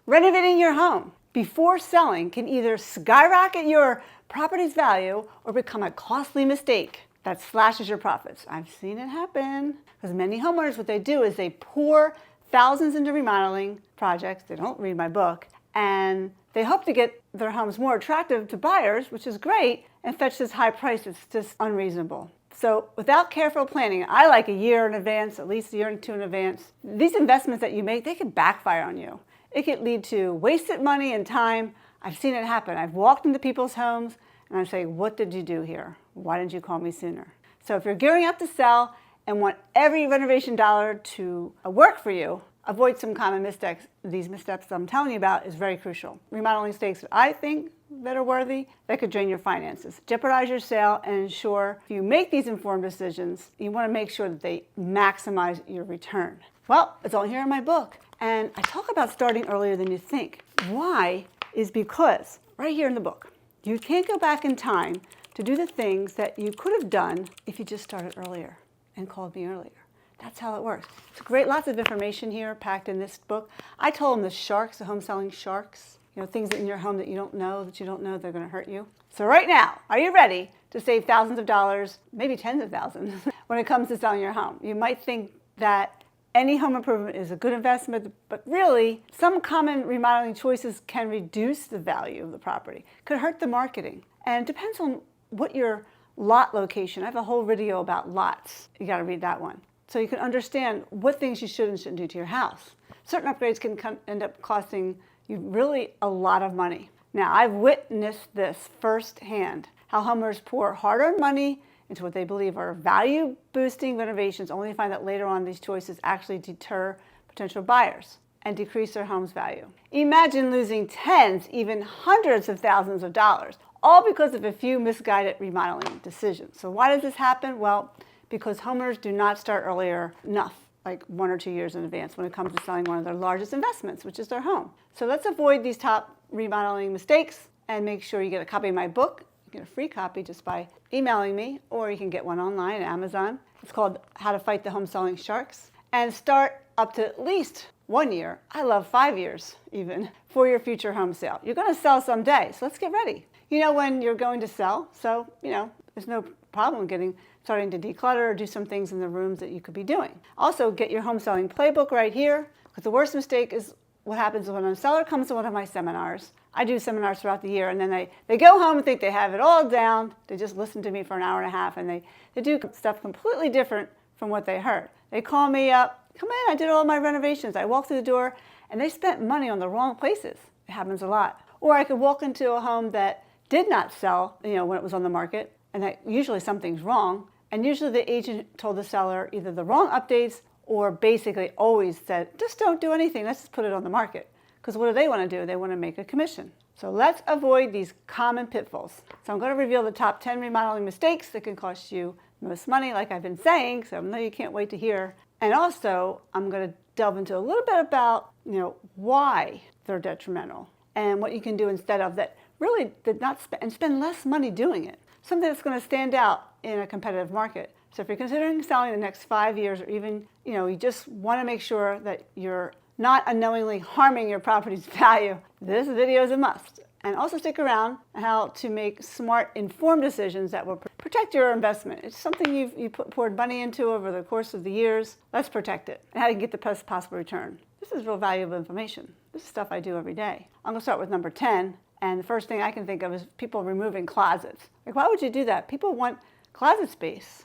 Renovating your home before selling can either skyrocket your property's value or become a costly mistake that slashes your profits. I've seen it happen because many homeowners, what they do is they pour thousands into remodeling projects. They don't read my book, and they hope to get their homes more attractive to buyers, which is great, and fetch this high price. It's just unreasonable. So without careful planning, I like a year in advance, at least a year or two in advance, these investments that you make, they can backfire on you. It could lead to wasted money and time. I've seen it happen. I've walked into people's homes and I say, what did you do here? Why didn't you call me sooner? So if you're gearing up to sell and want every renovation dollar to work for you, avoid some common missteps. These missteps I'm telling you about is very crucial. Remodeling mistakes that I think that are worthy, that could drain your finances. Jeopardize your sale and ensure if you make these informed decisions, you want to make sure that they maximize your return. Well, it's all here in my book. And I talk about starting earlier than you think. Why is because right here in the book, you can't go back in time to do the things that you could have done if you just started earlier and called me earlier. That's how it works. It's great, lots of information here packed in this book. I told them the sharks, the home selling sharks, things in your home that you don't know they're going to hurt you. So right now, are you ready to save thousands of dollars, maybe tens of thousands, when it comes to selling your home? You might think that any home improvement is a good investment, but really, some common remodeling choices can reduce the value of the property, could hurt the marketing. And it depends on what your lot location. I have a whole video about lots. You got to read that one. So you can understand what things you should and shouldn't do to your house. Certain upgrades can end up costing you really a lot of money. Now, I've witnessed this firsthand, how homeowners pour hard-earned money into what they believe are value-boosting renovations, only to find that later on these choices actually deter potential buyers and decrease their home's value. Imagine losing tens, even hundreds of thousands of dollars, all because of a few misguided remodeling decisions. So why does this happen? Well, because homeowners do not start earlier enough, like 1 or 2 years in advance when it comes to selling one of their largest investments, which is their home. So let's avoid these top remodeling mistakes and make sure you get a copy of my book. You get a free copy just by emailing me, or you can get one online at Amazon. It's called How to Fight the Home Selling Sharks. And start up to at least 1 year, I love 5 years even, for your future home sale. You're going to sell someday, so let's get ready. You know when you're going to sell, so there's no problem starting to declutter or do some things in the rooms that you could be doing. Also, get your home selling playbook right here, because the worst mistake is what happens when a seller comes to one of my seminars. I do seminars throughout the year, and then they go home and think they have it all down. They just listen to me for an hour and a half, and they do stuff completely different from what they heard. They call me up, come in, I did all my renovations. I walk through the door, and they spent money on the wrong places. It happens a lot. Or I could walk into a home that did not sell, when it was on the market, and that usually something's wrong. And usually the agent told the seller either the wrong updates or basically always said, just don't do anything, let's just put it on the market. Because what do they want to do? They want to make a commission. So let's avoid these common pitfalls. So I'm going to reveal the top 10 remodeling mistakes that can cost you most money, like I've been saying, so I know you can't wait to hear. And also, I'm going to delve into a little bit about, why they're detrimental and what you can do instead of that really did not spend less money doing it. Something that's going to stand out in a competitive market. So if you're considering selling the next 5 years, or even, you just want to make sure that you're not unknowingly harming your property's value, this video is a must. And also stick around on how to make smart, informed decisions that will protect your investment. It's something you poured money into over the course of the years. Let's protect it. And how you can get the best possible return. This is real valuable information. This is stuff I do every day. I'm going to start with number 10. And the first thing I can think of is people removing closets. Like, why would you do that? People want closet space.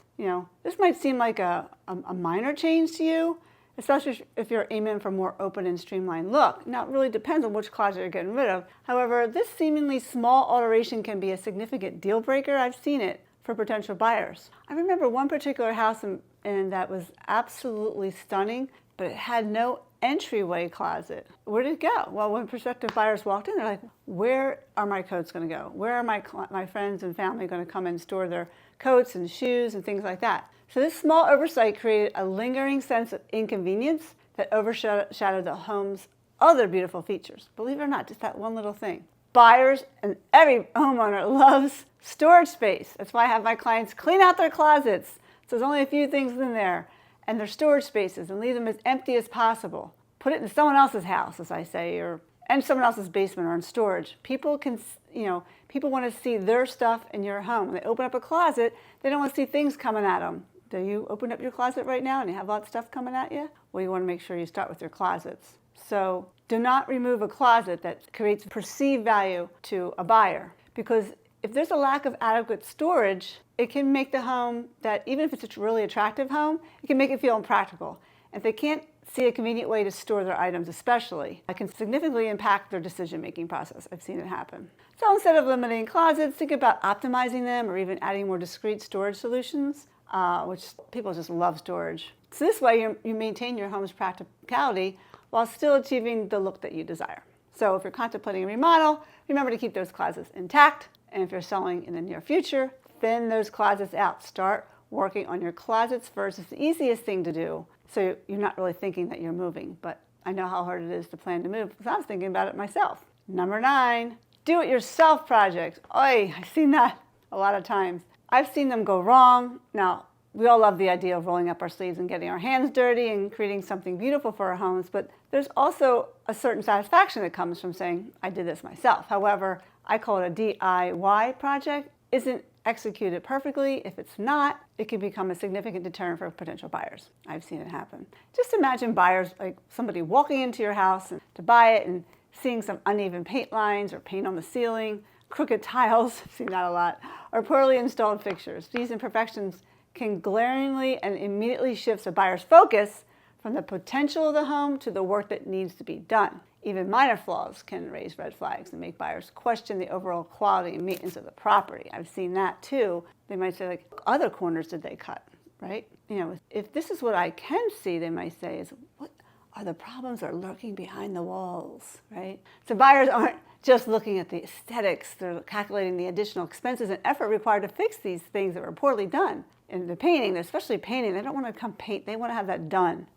This might seem like a minor change to you, especially if you're aiming for a more open and streamlined look. Now, it really depends on which closet you're getting rid of. However, this seemingly small alteration can be a significant deal breaker. I've seen it for potential buyers. I remember one particular house and that was absolutely stunning, but it had no entryway closet. Where did it go? Well, when prospective buyers walked in, they're like, where are my coats going to go? Where are my friends and family going to come and store their coats and shoes and things like that? So this small oversight created a lingering sense of inconvenience that overshadowed the home's other beautiful features. Believe it or not, just that one little thing. Buyers and every homeowner loves storage space. That's why I have my clients clean out their closets. So there's only a few things in there. And their storage spaces, and leave them as empty as possible. Put it in someone else's house, as I say, and someone else's basement or in storage. People can, people want to see their stuff in your home. When they open up a closet, they don't want to see things coming at them. Do you open up your closet right now and you have a lot of stuff coming at you? Well, you want to make sure you start with your closets. So do not remove a closet that creates perceived value to a buyer, because if there's a lack of adequate storage, it can make the home that, even if it's a really attractive home, it can make it feel impractical. If they can't see a convenient way to store their items especially, it can significantly impact their decision-making process. I've seen it happen. So instead of limiting closets, think about optimizing them or even adding more discrete storage solutions, which people just love storage. So this way you maintain your home's practicality while still achieving the look that you desire. So if you're contemplating a remodel, remember to keep those closets intact. And if you're selling in the near future, thin those closets out. Start working on your closets first. It's the easiest thing to do. So you're not really thinking that you're moving, but I know how hard it is to plan to move because I was thinking about it myself. Number 9, do-it-yourself projects. Oy, I've seen that a lot of times. I've seen them go wrong. Now, we all love the idea of rolling up our sleeves and getting our hands dirty and creating something beautiful for our homes, but there's also a certain satisfaction that comes from saying, I did this myself. However, I call it a DIY project. Isn't executed perfectly. If it's not, it can become a significant deterrent for potential buyers. I've seen it happen. Just imagine buyers, like somebody walking into your house to buy it and seeing some uneven paint lines or paint on the ceiling, crooked tiles, I've seen that a lot, or poorly installed fixtures. These imperfections can glaringly and immediately shift a buyer's focus from the potential of the home to the work that needs to be done. Even minor flaws can raise red flags and make buyers question the overall quality and maintenance of the property. I've seen that too. They might say, like, other corners did they cut, right? If this is what I can see, they might say, is what are the problems are lurking behind the walls, right? So buyers aren't just looking at the aesthetics. They're calculating the additional expenses and effort required to fix these things that were poorly done. And the painting, especially painting, they don't want to come paint. They want to have that done,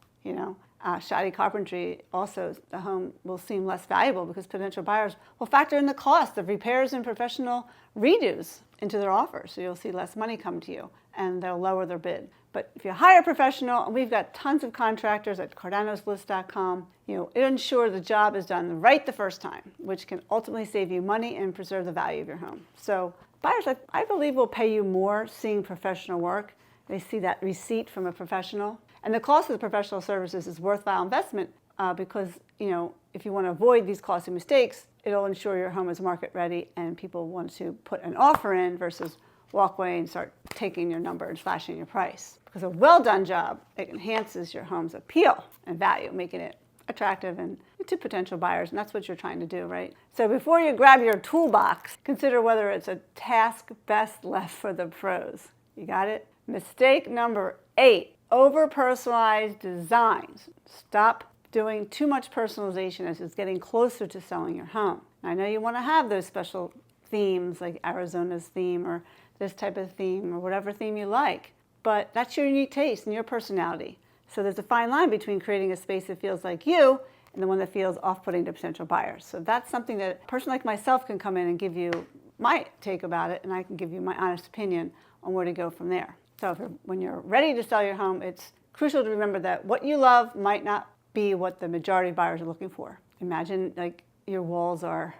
Shoddy carpentry, also the home will seem less valuable because potential buyers will factor in the cost of repairs and professional redos into their offer. So you'll see less money come to you and they'll lower their bid. But if you hire a professional, and we've got tons of contractors at Cardano'sList.com, it'll ensure the job is done right the first time, which can ultimately save you money and preserve the value of your home. So buyers, I believe, will pay you more seeing professional work. They see that receipt from a professional. And the cost of the professional services is worthwhile investment because, if you want to avoid these costly mistakes, it'll ensure your home is market ready and people want to put an offer in versus walk away and start taking your number and slashing your price. Because a well-done job, it enhances your home's appeal and value, making it attractive and to potential buyers, and that's what you're trying to do, right? So before you grab your toolbox, consider whether it's a task best left for the pros. You got it? Mistake number 8. Over-personalized designs. Stop doing too much personalization as it's getting closer to selling your home. I know you want to have those special themes like Arizona's theme or this type of theme or whatever theme you like, but that's your unique taste and your personality. So there's a fine line between creating a space that feels like you and the one that feels off-putting to potential buyers. So that's something that a person like myself can come in and give you my take about it, and I can give you my honest opinion on where to go from there. So when you're ready to sell your home, it's crucial to remember that what you love might not be what the majority of buyers are looking for. Imagine like your walls are,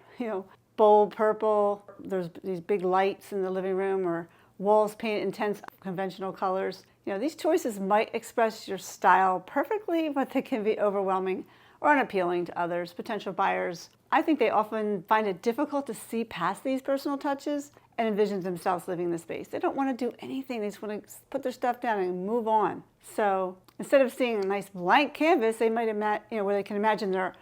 bold purple, there's these big lights in the living room, or walls painted intense conventional colors. These choices might express your style perfectly, but they can be overwhelming or unappealing to others, potential buyers. I think they often find it difficult to see past these personal touches and envision themselves living in the space. They don't want to do anything. They just want to put their stuff down and move on. So instead of seeing a nice blank canvas, they might where they can imagine their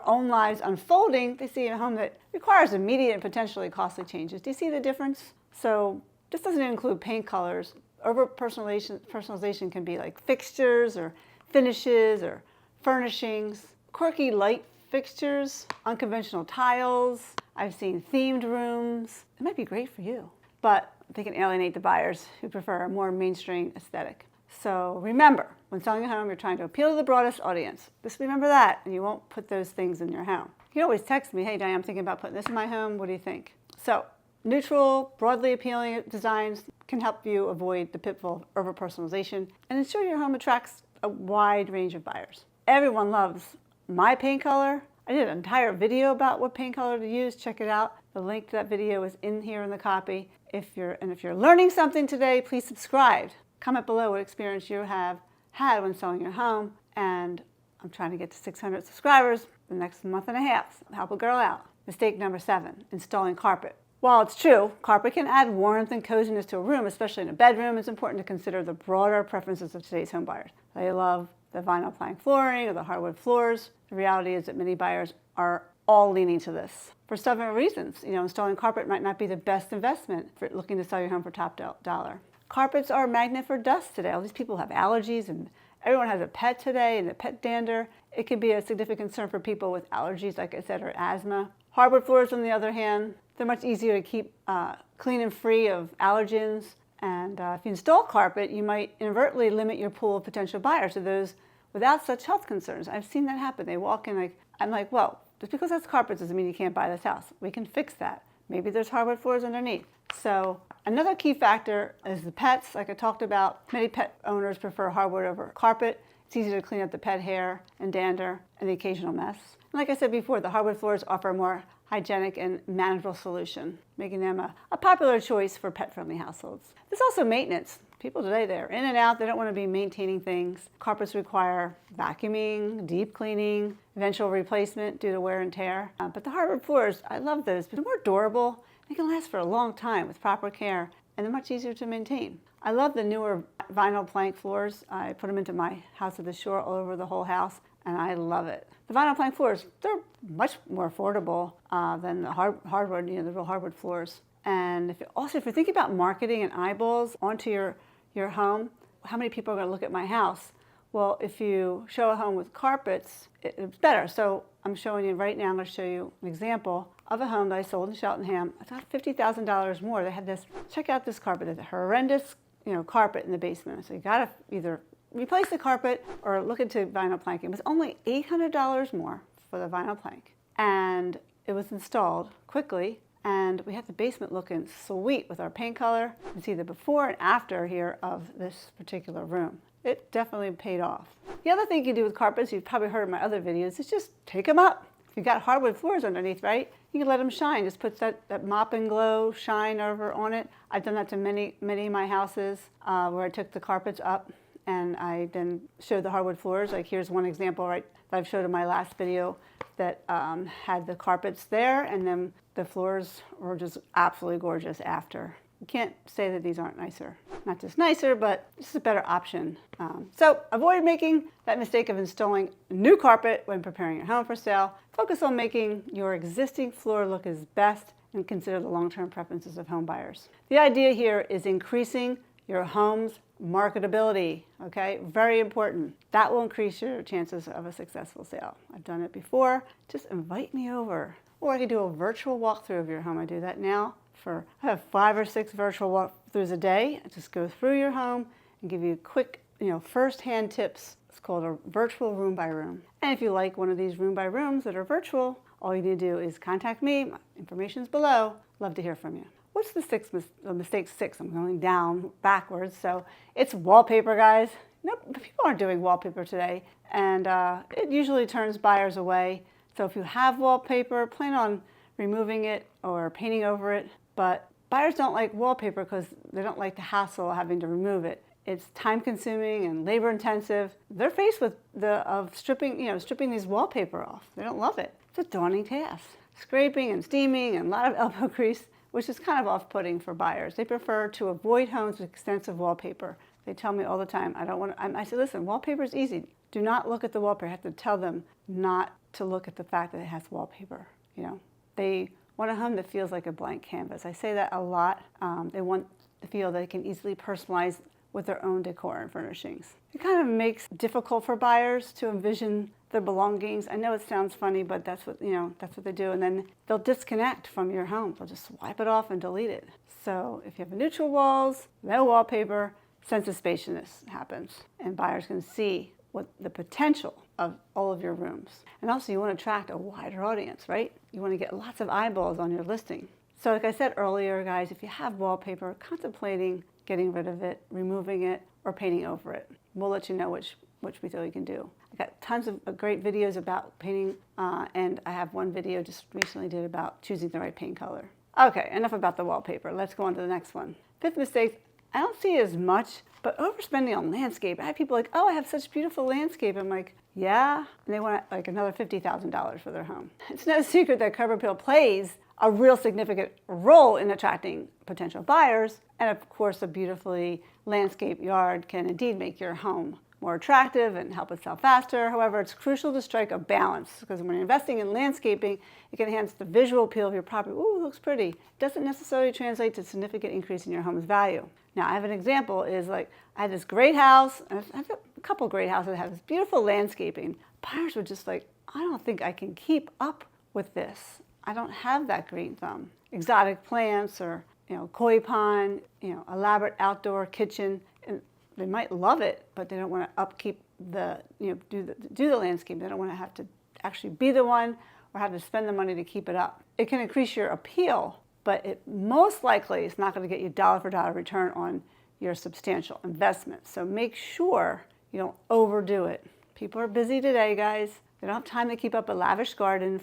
own lives unfolding, they see a home that requires immediate and potentially costly changes. Do you see the difference? So this doesn't include paint colors. Personalization can be like fixtures or finishes or furnishings, quirky light fixtures, unconventional tiles. I've seen themed rooms. It might be great for you, but they can alienate the buyers who prefer a more mainstream aesthetic. So remember, when selling a home, you're trying to appeal to the broadest audience. Just remember that, and you won't put those things in your home. You can always text me, hey, Diane, I'm thinking about putting this in my home. What do you think? So neutral, broadly appealing designs can help you avoid the pitfall of over-personalization and ensure your home attracts a wide range of buyers. Everyone loves my paint color. I I did an entire video about what paint color to use. Check it out. The link to that video is in here in the copy. If you're learning something today, please subscribe. Comment below what experience you have had when selling your home. And I'm trying to get to 600 subscribers the next month and a half. Help a girl out. Mistake number 7, installing carpet. While it's true, carpet can add warmth and coziness to a room, especially in a bedroom, it's important to consider the broader preferences of today's home buyers. They love the vinyl plank flooring or the hardwood floors. The reality is that many buyers are all leaning to this. For several reasons, installing carpet might not be the best investment for looking to sell your home for top dollar. Carpets are a magnet for dust today. All these people have allergies and everyone has a pet today and a pet dander. It can be a significant concern for people with allergies, like I said, or asthma. Hardwood floors, on the other hand, they're much easier to keep clean and free of allergens. And if you install carpet, you might inadvertently limit your pool of potential buyers to those without such health concerns. I've seen that happen. They walk in I'm like, well, just because that's carpet doesn't mean you can't buy this house. We can fix that. Maybe there's hardwood floors underneath. So another key factor is the pets. Like I talked about, many pet owners prefer hardwood over carpet. It's easy to clean up the pet hair and dander and the occasional mess. And like I said before, the hardwood floors offer a more hygienic and manageable solution, making them a popular choice for pet-friendly households. There's also maintenance. People today, they're in and out. They don't want to be maintaining things. Carpets require vacuuming, deep cleaning, eventual replacement due to wear and tear. But the hardwood floors, I love those. They're more durable. They can last for a long time with proper care, and they're much easier to maintain. I love the newer vinyl plank floors. I put them into my house at the shore all over the whole house, and I love it. The vinyl plank floors, they're much more affordable than the hardwood, the real hardwood floors. And if you're thinking about marketing and eyeballs onto your home, how many people are going to look at my house? Well, if you show a home with carpets, it's better. So I'm showing you right now, I'm going to show you an example of a home that I sold in Cheltenham. It's about $50,000 more. They had this, check out this carpet. It's a horrendous, carpet in the basement. So you got to either replace the carpet or look into vinyl planking. It was only $800 more for the vinyl plank. And it was installed quickly. And we had the basement looking sweet with our paint color. You can see the before and after here of this particular room. It definitely paid off. The other thing you can do with carpets, you've probably heard in my other videos, is just take them up. If you've got hardwood floors underneath, right, you can let them shine. Just put that mop and glow shine over on it. I've done that to many of my houses where I took the carpets up and I then showed the hardwood floors. Like here's one example, right, that I've showed in my last video that had the carpets there, and then the floors were just absolutely gorgeous after. You can't say that these aren't nicer. Not just nicer, but just a better option. So avoid making that mistake of installing new carpet when preparing your home for sale. Focus on making your existing floor look as best and consider the long-term preferences of home buyers. The idea here is increasing your home's marketability, okay? Very important. That will increase your chances of a successful sale. I've done it before. Just invite me over. Or I could do a virtual walkthrough of your home. I do that now. I have 5 or 6 virtual walkthroughs a day. I just go through your home and give you quick, first-hand tips. It's called a virtual room by room. And if you like one of these room by rooms that are virtual, all you need to do is contact me. My information's below. Love to hear from you. What's the mistake 6? I'm going down backwards. So it's wallpaper, guys. No, people aren't doing wallpaper today. And it usually turns buyers away. So if you have wallpaper, plan on removing it or painting over it. But buyers don't like wallpaper because they don't like the hassle of having to remove it. It's time consuming and labor intensive. They're faced with stripping these wallpaper off. They don't love it. It's a daunting task. Scraping and steaming and a lot of elbow grease, which is kind of off-putting for buyers. They prefer to avoid homes with extensive wallpaper. They tell me all the time, I say, listen, wallpaper is easy. Do not look at the wallpaper. I have to tell them not to look at the fact that it has wallpaper. They want a home that feels like a blank canvas. I say that a lot. They want to feel they can easily personalize with their own decor and furnishings. It kind of makes it difficult for buyers to envision their belongings. I know it sounds funny, but that's what they do. And then they'll disconnect from your home. They'll just swipe it off and delete it. So if you have neutral walls, no wallpaper, sense of spaciousness happens. And buyers can see what the potential of all of your rooms. And also you want to attract a wider audience, right? You want to get lots of eyeballs on your listing. So like I said earlier, guys, if you have wallpaper, contemplating getting rid of it, removing it, or painting over it. We'll let you know which we feel you can do. I got tons of great videos about painting, and I have one video just recently did about choosing the right paint color. Okay, enough about the wallpaper. Let's go on to the next one. Fifth mistake, I don't see it as much, but overspending on landscape. I have people like, oh, I have such beautiful landscape. I'm like, yeah, and they want like another $50,000 for their home. It's no secret that curb appeal plays a real significant role in attracting potential buyers, and of course a beautifully landscaped yard can indeed make your home more attractive and help it sell faster. However, it's crucial to strike a balance, because when you're investing in landscaping, it can enhance the visual appeal of your property. Ooh, it looks pretty. It doesn't necessarily translate to a significant increase in your home's value. Now, I have an example, is like, I had this great house, and I have a couple great houses that have this beautiful landscaping. Buyers were just like, I don't think I can keep up with this. I don't have that green thumb. Exotic plants, or koi pond, elaborate outdoor kitchen, and they might love it, but they don't want to upkeep the, do the landscape. They don't want to have to actually be the one or have to spend the money to keep it up. It can increase your appeal, but it most likely is not going to get you dollar for dollar return on your substantial investment. So make sure you don't overdo it. People are busy today, guys. They don't have time to keep up a lavish garden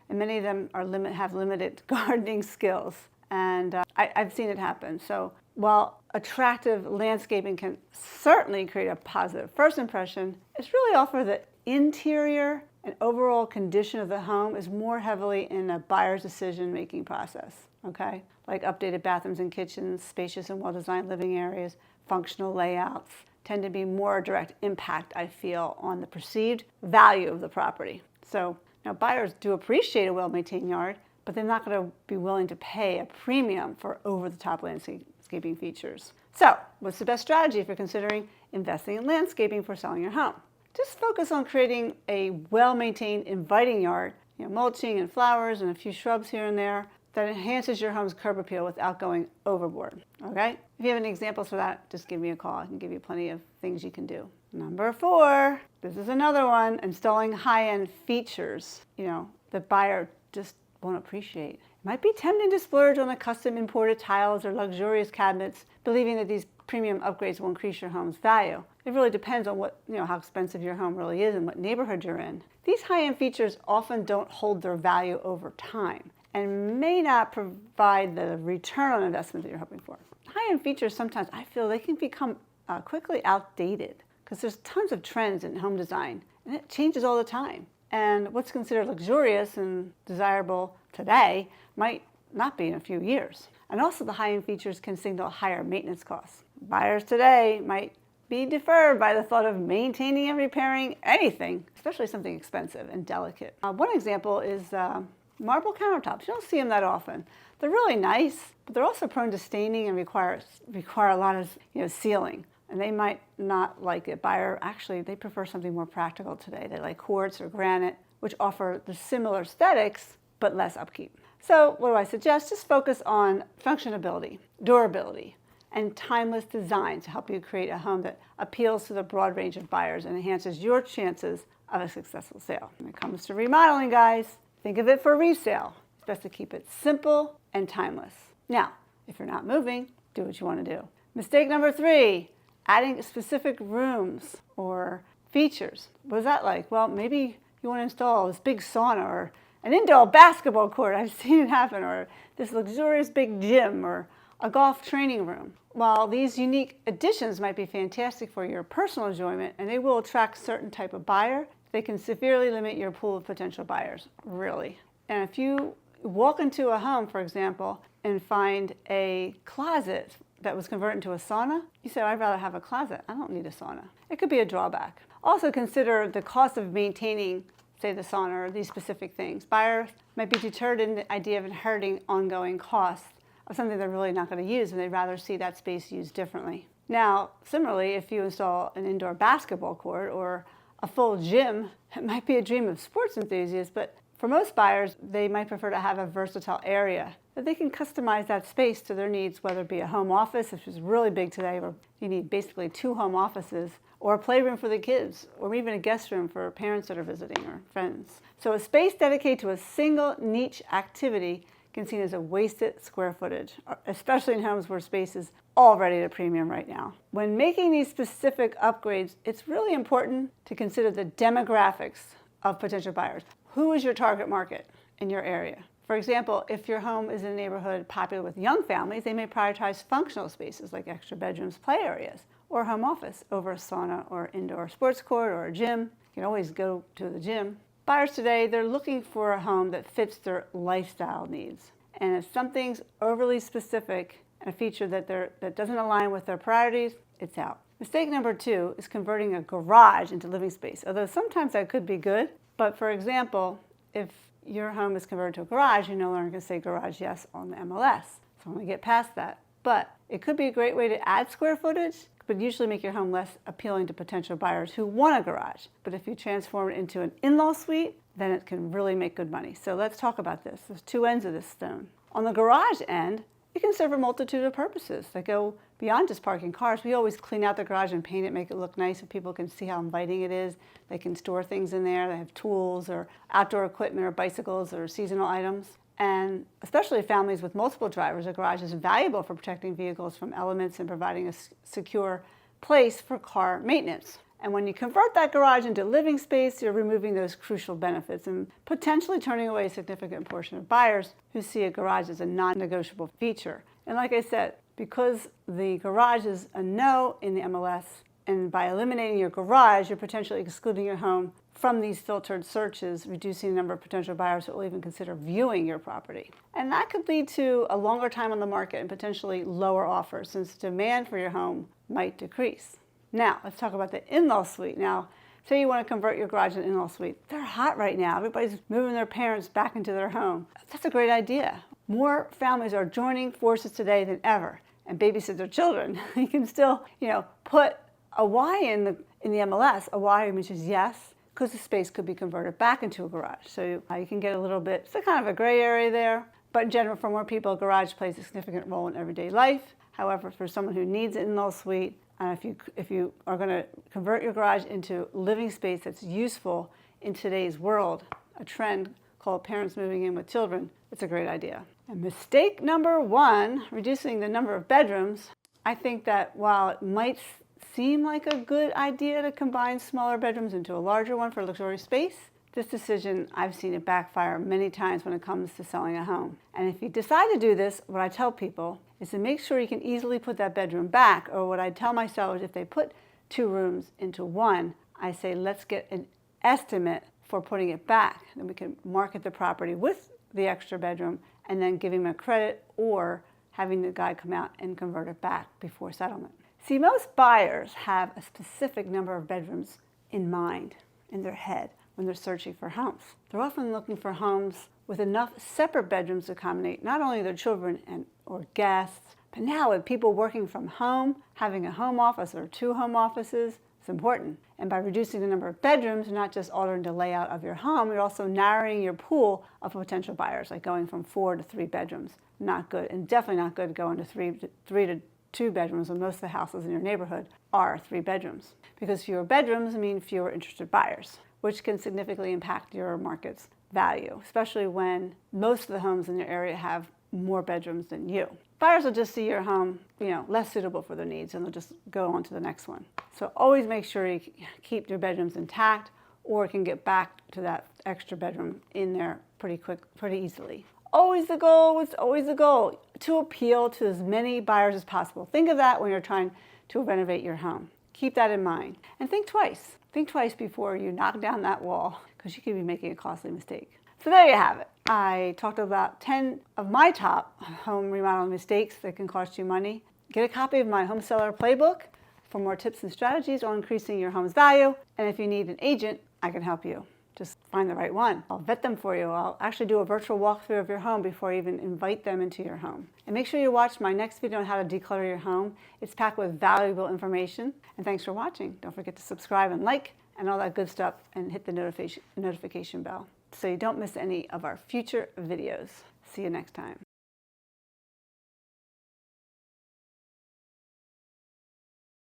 and many of them have limited gardening skills. And I've seen it happen. So while attractive landscaping can certainly create a positive first impression, it's really all for the interior and overall condition of the home is more heavily in a buyer's decision-making process, okay? Like updated bathrooms and kitchens, spacious and well-designed living areas, functional layouts tend to be more direct impact, I feel, on the perceived value of the property. So now buyers do appreciate a well-maintained yard, but they're not going to be willing to pay a premium for over-the-top landscaping features. So what's the best strategy if you're considering investing in landscaping for selling your home? Just focus on creating a well-maintained, inviting yard, mulching and flowers and a few shrubs here and there that enhances your home's curb appeal without going overboard, okay? If you have any examples for that, just give me a call. I can give you plenty of things you can do. Number 4, this is another one, installing high-end features, the buyer just won't appreciate. It might be tempting to splurge on the custom imported tiles or luxurious cabinets, believing that these premium upgrades will increase your home's value. It really depends on what, how expensive your home really is and what neighborhood you're in. These high-end features often don't hold their value over time and may not provide the return on investment that you're hoping for. High-end features, sometimes I feel they can become quickly outdated because there's tons of trends in home design and it changes all the time. And what's considered luxurious and desirable today might not be in a few years. And also the high-end features can signal higher maintenance costs. Buyers today might be deferred by the thought of maintaining and repairing anything, especially something expensive and delicate. One example is marble countertops. You don't see them that often. They're really nice, but they're also prone to staining and require a lot of sealing. And they might not like it. Actually, they prefer something more practical today. They like quartz or granite, which offer the similar aesthetics, but less upkeep. So what do I suggest? Just focus on functionability, durability, and timeless design to help you create a home that appeals to the broad range of buyers and enhances your chances of a successful sale. When it comes to remodeling, guys, think of it for resale. It's best to keep it simple and timeless. Now, if you're not moving, do what you want to do. Mistake number 3, adding specific rooms or features. What is that like? Well, maybe you want to install this big sauna or an indoor basketball court. I've seen it happen. Or this luxurious big gym or a golf training room. While these unique additions might be fantastic for your personal enjoyment and they will attract a certain type of buyer, they can severely limit your pool of potential buyers, really. And if you walk into a home, for example, and find a closet that was converted into a sauna, you say, I'd rather have a closet. I don't need a sauna. It could be a drawback. Also consider the cost of maintaining, say, the sauna or these specific things. Buyers might be deterred in the idea of inheriting ongoing costs of something they're really not going to use, and they'd rather see that space used differently. Now, similarly, if you install an indoor basketball court or a full gym, it might be a dream of sports enthusiasts, but for most buyers, they might prefer to have a versatile area that they can customize that space to their needs, whether it be a home office, which is really big today, where you need basically 2 home offices, or a playroom for the kids, or even a guest room for parents that are visiting or friends. So a space dedicated to a single niche activity can be seen as a wasted square footage, especially in homes where space is already at a premium right now. When making these specific upgrades, it's really important to consider the demographics of potential buyers. Who is your target market in your area? For example, if your home is in a neighborhood popular with young families, they may prioritize functional spaces like extra bedrooms, play areas, or home office over a sauna or indoor sports court or a gym. You can always go to the gym. Buyers today, they're looking for a home that fits their lifestyle needs. And if something's overly specific and a feature that doesn't align with their priorities, it's out. Mistake number 2 is converting a garage into living space, although sometimes that could be good. But for example, if your home is converted to a garage, you no longer can say garage yes on the MLS. So I'm going to get past that. But it could be a great way to add square footage, but usually make your home less appealing to potential buyers who want a garage. But if you transform it into an in-law suite, then it can really make good money. So let's talk about this. There's 2 ends of this stone. On the garage end, it can serve a multitude of purposes that go beyond just parking cars. We always clean out the garage and paint it, make it look nice so people can see how inviting it is. They can store things in there. They have tools or outdoor equipment or bicycles or seasonal items. And especially families with multiple drivers, a garage is valuable for protecting vehicles from elements and providing a secure place for car maintenance. And when you convert that garage into living space, you're removing those crucial benefits and potentially turning away a significant portion of buyers who see a garage as a non-negotiable feature. And like I said, because the garage is a no in the MLS, and by eliminating your garage, you're potentially excluding your home from these filtered searches, reducing the number of potential buyers who will even consider viewing your property. And that could lead to a longer time on the market and potentially lower offers, since demand for your home might decrease. Now, let's talk about the in-law suite. Now, say you want to convert your garage into an in-law suite. They're hot right now. Everybody's moving their parents back into their home. That's a great idea. More families are joining forces today than ever and babysit their children. You can still, put a Y in the MLS. A Y which is yes, because the space could be converted back into a garage. So you can get a little bit, it's a kind of a gray area there. But in general, for more people, a garage plays a significant role in everyday life. However, for someone who needs an in-law suite, if you are going to convert your garage into living space that's useful in today's world, a trend called parents moving in with children, it's a great idea. And mistake number 1, reducing the number of bedrooms. I think that while it might seem like a good idea to combine smaller bedrooms into a larger one for luxurious space, this decision, I've seen it backfire many times when it comes to selling a home. And if you decide to do this, what I tell people is to make sure you can easily put that bedroom back, or what I tell my sellers, if they put 2 rooms into 1, I say, let's get an estimate for putting it back. Then we can market the property with the extra bedroom and then give him a credit, or having the guy come out and convert it back before settlement. See, most buyers have a specific number of bedrooms in mind, in their head, when they're searching for homes. They're often looking for homes with enough separate bedrooms to accommodate not only their children or guests, but now with people working from home, having a home office or 2 home offices, it's important. And by reducing the number of bedrooms, you're not just altering the layout of your home, you're also narrowing your pool of potential buyers, like going from 4 to 3 bedrooms. Not good, and definitely not good to go into 3 to 2 bedrooms when most of the houses in your neighborhood are 3 bedrooms. Because fewer bedrooms mean fewer interested buyers, which can significantly impact your market's value, especially when most of the homes in your area have more bedrooms than you. Buyers will just see your home, less suitable for their needs, and they'll just go on to the next one. So always make sure you keep your bedrooms intact, or can get back to that extra bedroom in there pretty easily. Always the goal, to appeal to as many buyers as possible. Think of that when you're trying to renovate your home. Keep that in mind. And think twice. Think twice before you knock down that wall, because you could be making a costly mistake. So there you have it. I talked about 10 of my top home remodeling mistakes that can cost you money. Get a copy of my Home Seller Playbook for more tips and strategies on increasing your home's value. And if you need an agent, I can help you. Just find the right one. I'll vet them for you. I'll actually do a virtual walkthrough of your home before I even invite them into your home. And make sure you watch my next video on how to declutter your home. It's packed with valuable information. And thanks for watching. Don't forget to subscribe and like and all that good stuff, and hit the notification bell so you don't miss any of our future videos. See you next time.